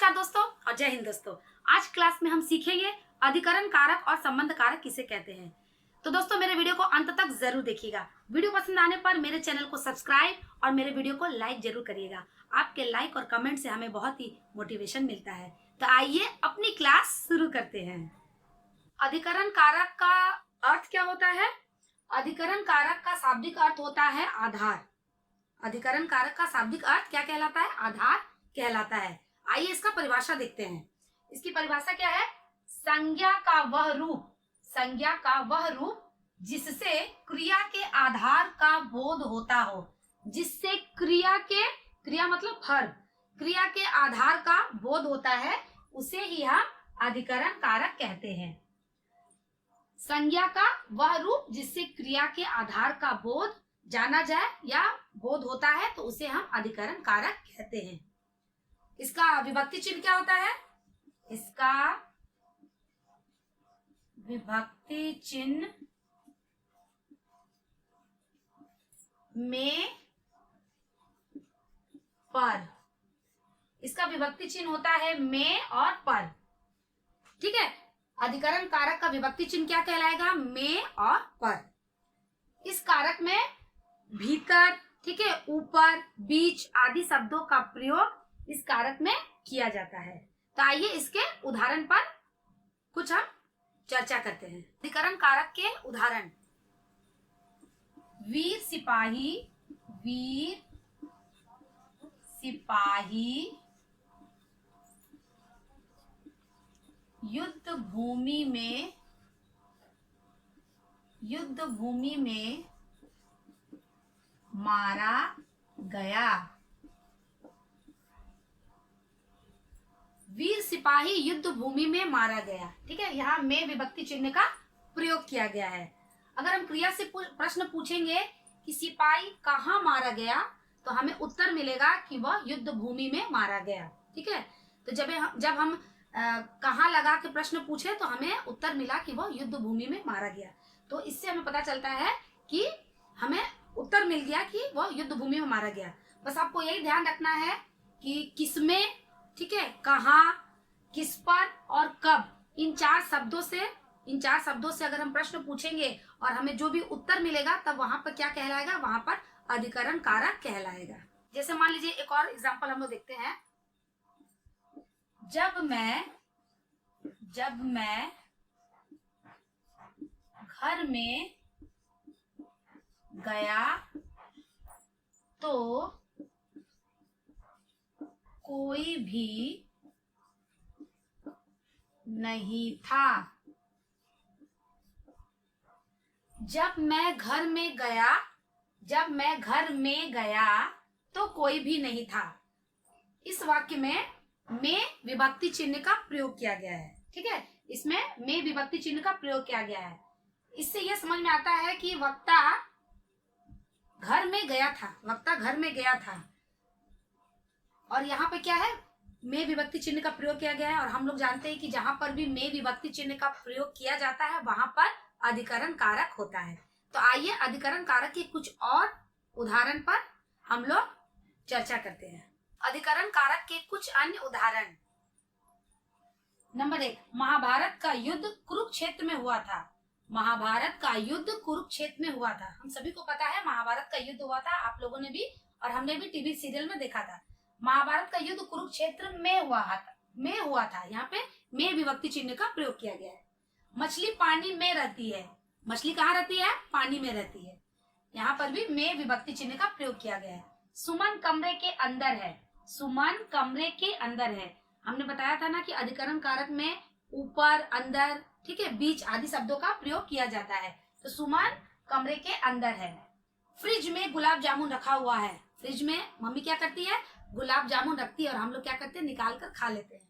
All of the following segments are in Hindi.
नमस्कार दोस्तों और जय हिंद दोस्तों। आज क्लास में हम सीखेंगे अधिकरण कारक और संबंध कारक किसे कहते हैं। तो दोस्तों मेरे वीडियो को अंत तक जरूर देखिएगा। वीडियो पसंद आने पर मेरे चैनल को सब्सक्राइब और मेरे वीडियो को लाइक जरूर करिएगा। आपके लाइक और कमेंट से हमें बहुत ही मोटिवेशन मिलता है। तो आइए अपनी क्लास शुरू करते हैं। अधिकरण कारक का अर्थ क्या होता है? अधिकरण कारक का शाब्दिक अर्थ होता है आधार। अधिकरण कारक का शाब्दिक अर्थ क्या कहलाता है? आधार कहलाता है। आइए इसका परिभाषा देखते हैं। इसकी परिभाषा क्या है? संज्ञा का वह रूप, संज्ञा का वह रूप जिससे क्रिया के आधार का बोध होता हो, जिससे क्रिया मतलब फर्क, क्रिया के आधार का बोध होता है, उसे ही हम अधिकरण कारक कहते हैं। संज्ञा का वह रूप जिससे क्रिया के आधार का बोध जाना जाए या बोध होता है, तो उसे हम अधिकरण कारक कहते हैं। इसका विभक्ति चिन्ह क्या होता है? इसका विभक्ति चिन्ह में पर, इसका विभक्ति चिन्ह होता है में और पर। ठीक है, अधिकरण कारक का विभक्ति चिन्ह क्या कहलाएगा? में और पर। इस कारक में भीतर, ठीक है, ऊपर, बीच आदि शब्दों का प्रयोग इस कारक में किया जाता है। तो आइए इसके उदाहरण पर कुछ हम चर्चा करते हैं। अधिकरण कारक के उदाहरण: वीर सिपाही, वीर सिपाही युद्ध भूमि में मारा गया। वीर सिपाही युद्ध भूमि में मारा गया। ठीक है, यहाँ में विभक्ति चिन्ह का प्रयोग किया गया है। अगर हम क्रिया से प्रश्न पूछेंगे कि सिपाही कहाँ मारा गया, तो हमें उत्तर मिलेगा कि वह युद्ध भूमि में मारा गया। ठीक है, तो जब हम कहाँ लगा के प्रश्न पूछे तो हमें उत्तर मिला कि वह युद्ध भूमि में मारा गया। तो इससे हमें पता चलता है कि हमें उत्तर मिल गया कि वह युद्ध भूमि में मारा गया। बस आपको यही ध्यान रखना है कि किसमें, ठीक है, कहाँ, किस पर और कब, इन चार शब्दों से अगर हम प्रश्न पूछेंगे और हमें जो भी उत्तर मिलेगा, तब वहां पर क्या कहलाएगा? वहां पर अधिकरण कारक कहलाएगा। जैसे मान लीजिए एक और एग्जांपल हम लोग देखते हैं। जब मैं घर में गया तो कोई भी नहीं था। जब मैं घर में गया तो कोई भी नहीं था। इस वाक्य में विभक्ति चिन्ह का प्रयोग किया गया है। ठीक है, इसमें में विभक्ति चिन्ह का प्रयोग किया गया है। इससे यह समझ में आता है कि वक्ता घर में गया था, और यहाँ पे क्या है? में विभक्ति चिन्ह का प्रयोग किया गया है। और हम लोग जानते हैं कि जहां पर भी में विभक्ति चिन्ह का प्रयोग किया जाता है, वहां पर अधिकरण कारक होता है। तो आइए अधिकरण कारक के कुछ और उदाहरण पर हम लोग चर्चा करते हैं। अधिकरण कारक के कुछ अन्य उदाहरण: नंबर 1, महाभारत का युद्ध कुरुक्षेत्र में हुआ था। महाभारत का युद्ध कुरुक्षेत्र में हुआ था। हम सभी को पता है महाभारत का युद्ध हुआ था। आप लोगों ने भी और हमने भी टीवी सीरियल में देखा था। महाभारत का युद्ध कुरुक्षेत्र में हुआ था। यहाँ पे में विभक्ति चिन्ह का प्रयोग किया गया है। मछली पानी में रहती है। मछली कहाँ रहती है? पानी में रहती है। यहाँ पर भी में विभक्ति चिन्ह का प्रयोग किया गया है। सुमन कमरे के अंदर है। सुमन कमरे के अंदर है। हमने बताया था ना कि अधिकरण कारक में ऊपर, अंदर, ठीक है, बीच आदि शब्दों का प्रयोग किया जाता है। तो सुमन कमरे के अंदर है। फ्रिज में गुलाब जामुन रखा हुआ है। फ्रिज में मम्मी क्या करती है? गुलाब जामुन रखती है और हम लोग क्या करते हैं? निकाल कर खा लेते हैं।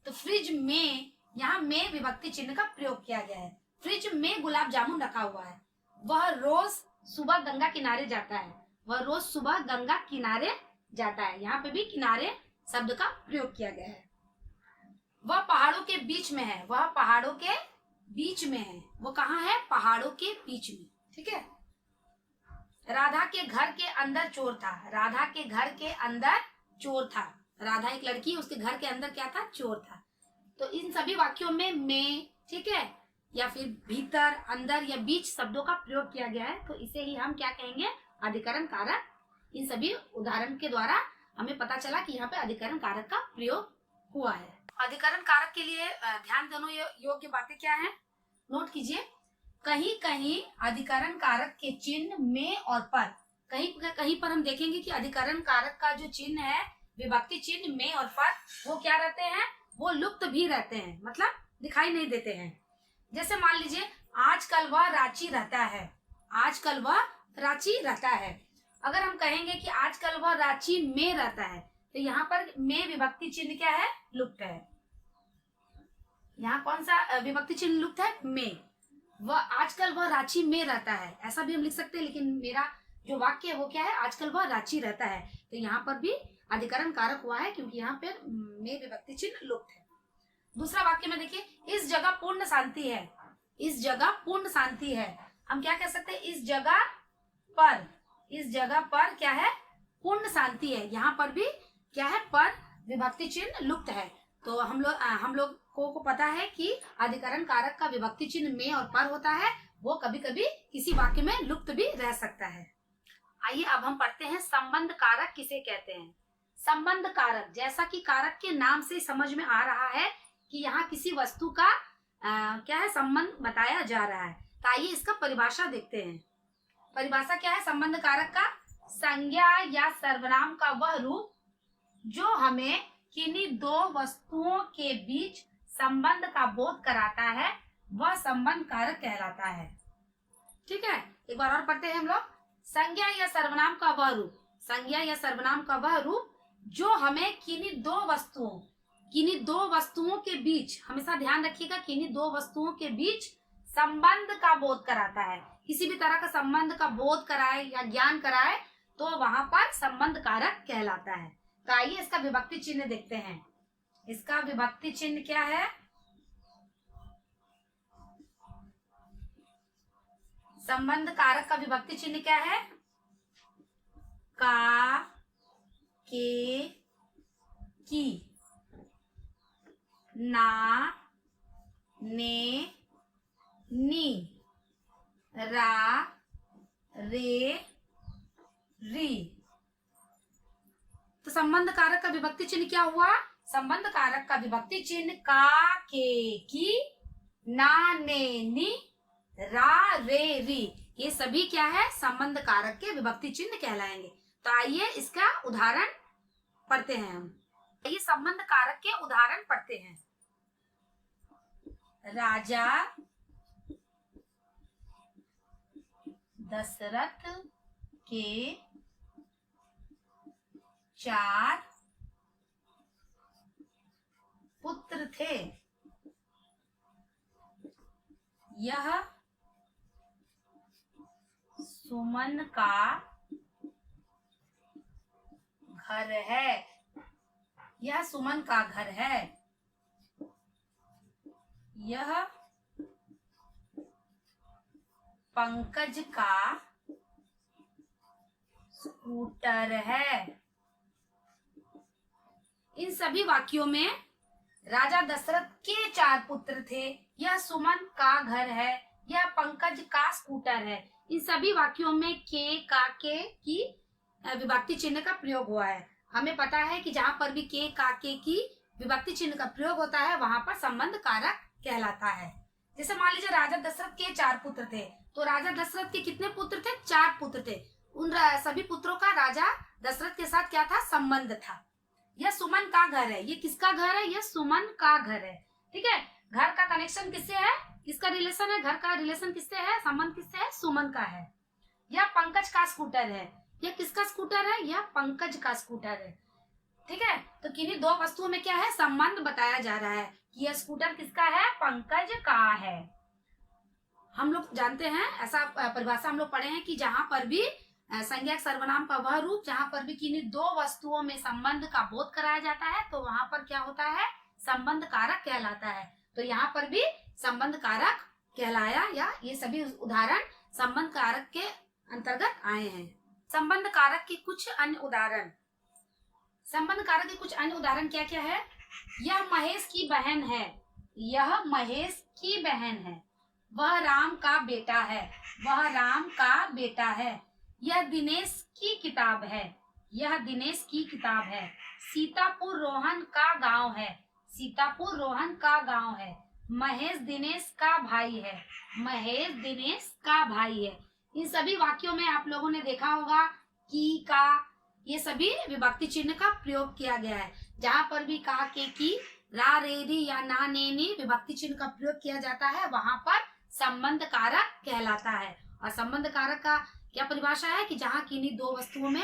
तो फ्रिज में, यहाँ में विभक्ति चिन्ह का प्रयोग किया गया है। फ्रिज में गुलाब जामुन रखा हुआ है। वह रोज सुबह गंगा किनारे जाता है। वह रोज सुबह गंगा किनारे जाता है। यहाँ पे भी किनारे शब्द का प्रयोग किया गया है। वह पहाड़ों के बीच में है। वह पहाड़ों के बीच में है। वो कहाँ है? पहाड़ों के बीच में। ठीक है, राधा के घर के अंदर चोर था। राधा के घर के अंदर चोर था। राधा एक लड़की, उसके घर के अंदर क्या था, चोर था। तो इन सभी वाक्यों में, ठीक है, या फिर भीतर, अंदर या बीच शब्दों का प्रयोग किया गया है, तो इसे ही हम क्या कहेंगे, अधिकरण कारक। इन सभी उदाहरण के द्वारा हमें पता चला कि यहाँ पे अधिकरण कारक का प्रयोग हुआ है। अधिकरण कारक के लिए ध्यान देने योग्य बातें क्या है, नोट कीजिए। कहीं कहीं अधिकरण कारक के चिन्ह में और पर, कहीं कहीं पर हम देखेंगे कि अधिकरण कारक का जो चिन्ह है, विभक्ति चिन्ह में और पर, वो क्या रहते हैं, वो लुप्त भी रहते हैं, मतलब दिखाई नहीं देते हैं। जैसे मान लीजिए, आजकल वह रांची रहता है, आजकल वह रांची रहता है। अगर हम कहेंगे कि आजकल वह रांची में रहता है, तो यहाँ पर में विभक्ति चिन्ह क्या है, लुप्त है। यहाँ कौन सा विभक्ति चिन्ह लुप्त है, में। वह आजकल वह रांची में रहता है, ऐसा भी हम लिख सकते हैं, लेकिन मेरा जो वाक्य है वो क्या है, आजकल वह रांची रहता है। तो यहाँ पर भी अधिकरण कारक हुआ है, क्योंकि यहाँ पर में विभक्ति चिन्ह लुप्त है। दूसरा वाक्य में देखिए, इस जगह पूर्ण शांति है, इस जगह पूर्ण शांति है। हम क्या कह सकते हैं, इस जगह पर, इस जगह पर क्या है, पूर्ण शांति है। यहाँ पर भी क्या है, पर विभक्ति चिन्ह लुप्त है। तो हम लोग को पता है कि अधिकरण कारक का विभक्ति चिन्ह में और पर होता है, वो कभी कभी किसी वाक्य में लुप्त भी रह सकता है। आइए अब हम पढ़ते हैं संबंध कारक किसे कहते हैं। संबंध कारक, जैसा कि कारक के नाम से समझ में आ रहा है कि यहाँ किसी वस्तु का क्या है, संबंध बताया जा रहा है। तो आइए इसका परिभाषा देखते हैं। परिभाषा क्या है संबंध कारक का, संज्ञा या सर्वनाम का वह रूप जो हमें किन्हीं दो वस्तुओं के बीच संबंध का बोध कराता है, वह संबंध कारक कहलाता है। ठीक है, एक बार और पढ़ते हैं हम लोग। संज्ञा या सर्वनाम का वह रूप, संज्ञा या सर्वनाम का वह रूप जो हमें किन्हीं दो वस्तुओं के बीच, हमेशा ध्यान रखिएगा, किन्हीं दो वस्तुओं के बीच संबंध का बोध कराता है। किसी भी तरह का संबंध का बोध कराए या ज्ञान कराए तो वहां पर संबंध कारक कहलाता है। तो आइए इसका विभक्ति चिन्ह देखते हैं। इसका विभक्ति चिन्ह क्या है, संबंध कारक का विभक्ति चिन्ह क्या है, का, के, की, ना, ने, नी, रा, रे, री। तो संबंध कारक का विभक्ति चिन्ह क्या हुआ, संबंध कारक का विभक्ति चिन्ह का, के, की, ना, ने, नी, रा, रे, री, ये सभी क्या है, संबंध कारक के विभक्ति चिन्ह कहलाएंगे। तो आइए इसका उदाहरण पढ़ते हैं हम। ये संबंध कारक के उदाहरण पढ़ते हैं। राजा दशरथ के 4 पुत्र थे। यह सुमन का घर है, यह सुमन का घर है। यह पंकज का स्कूटर है। इन सभी वाक्यों में राजा दशरथ के 4 पुत्र थे, यह सुमन का घर है, यह पंकज का स्कूटर है। इन सभी वाक्यों में के, का, के की विभक्ति चिन्ह का प्रयोग हुआ है। हमें पता है कि जहां पर भी के, का, के की विभक्ति चिन्ह का प्रयोग होता है वहां पर संबंध कारक कहलाता है। जैसे मान लीजिए राजा दशरथ के 4 पुत्र थे, तो राजा दशरथ के कितने पुत्र थे, 4 पुत्र थे। उन सभी पुत्रों का राजा दशरथ के साथ क्या था, संबंध था। यह सुमन का घर है, ये किसका घर है, यह सुमन का घर है। ठीक है, घर का कनेक्शन किससे है, किसका रिलेशन है, घर का रिलेशन किससे है, संबंध किससे है, सुमन का है। यह पंकज का स्कूटर है, यह किसका स्कूटर है, यह पंकज का स्कूटर है। ठीक है, तो किन्हीं दो वस्तुओं में क्या है, संबंध बताया जा रहा है कि यह स्कूटर किसका है, पंकज का है। हम लोग जानते हैं, ऐसा परिभाषा हम लोग पढ़े हैं कि जहां पर भी संज्ञक सर्वनाम का वह रूप जहां पर भी किन्हीं दो वस्तुओं में संबंध का बोध कराया जाता है तो वहां पर क्या होता है, संबंध कारक कहलाता है। तो यहाँ पर भी संबंध कारक कहलाया, या ये सभी उदाहरण संबंध कारक के अंतर्गत आए हैं। संबंध कारक के कुछ अन्य उदाहरण, संबंध कारक के कुछ अन्य उदाहरण क्या क्या है? यह महेश की बहन है, यह महेश की बहन है। वह राम का बेटा है, वह राम का बेटा है। यह दिनेश की किताब है, यह दिनेश की किताब है। सीतापुर रोहन का गांव है, सीतापुर रोहन का गांव है। महेश दिनेश का भाई है, महेश दिनेश का भाई है। इन सभी वाक्यों में आप लोगों ने देखा होगा की, का, ये सभी विभक्ति चिन्ह का प्रयोग किया गया है। जहां पर भी का, के, की, रा, रे, री या ना, ने, नी विभक्ति चिन्ह का प्रयोग किया जाता है, वहां पर संबंध कारक कहलाता है। और संबंध कारक का क्या परिभाषा है कि जहां किन्हीं दो वस्तुओं में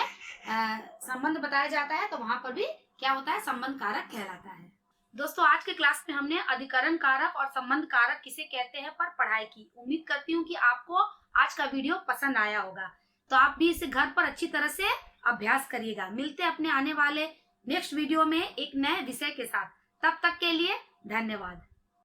संबंध बताया जाता है तो वहां पर भी क्या होता है? संबंध कारक कहलाता है। दोस्तों, आज के क्लास में हमने अधिकरण कारक और संबंध कारक किसे कहते हैं पर पढ़ाई की। उम्मीद करती हूँ कि आपको आज का वीडियो पसंद आया होगा। तो आप भी इसे घर पर अच्छी तरह से अभ्यास करिएगा। मिलते हैं अपने आने वाले नेक्स्ट वीडियो में एक नए विषय के साथ। तब तक के लिए धन्यवाद।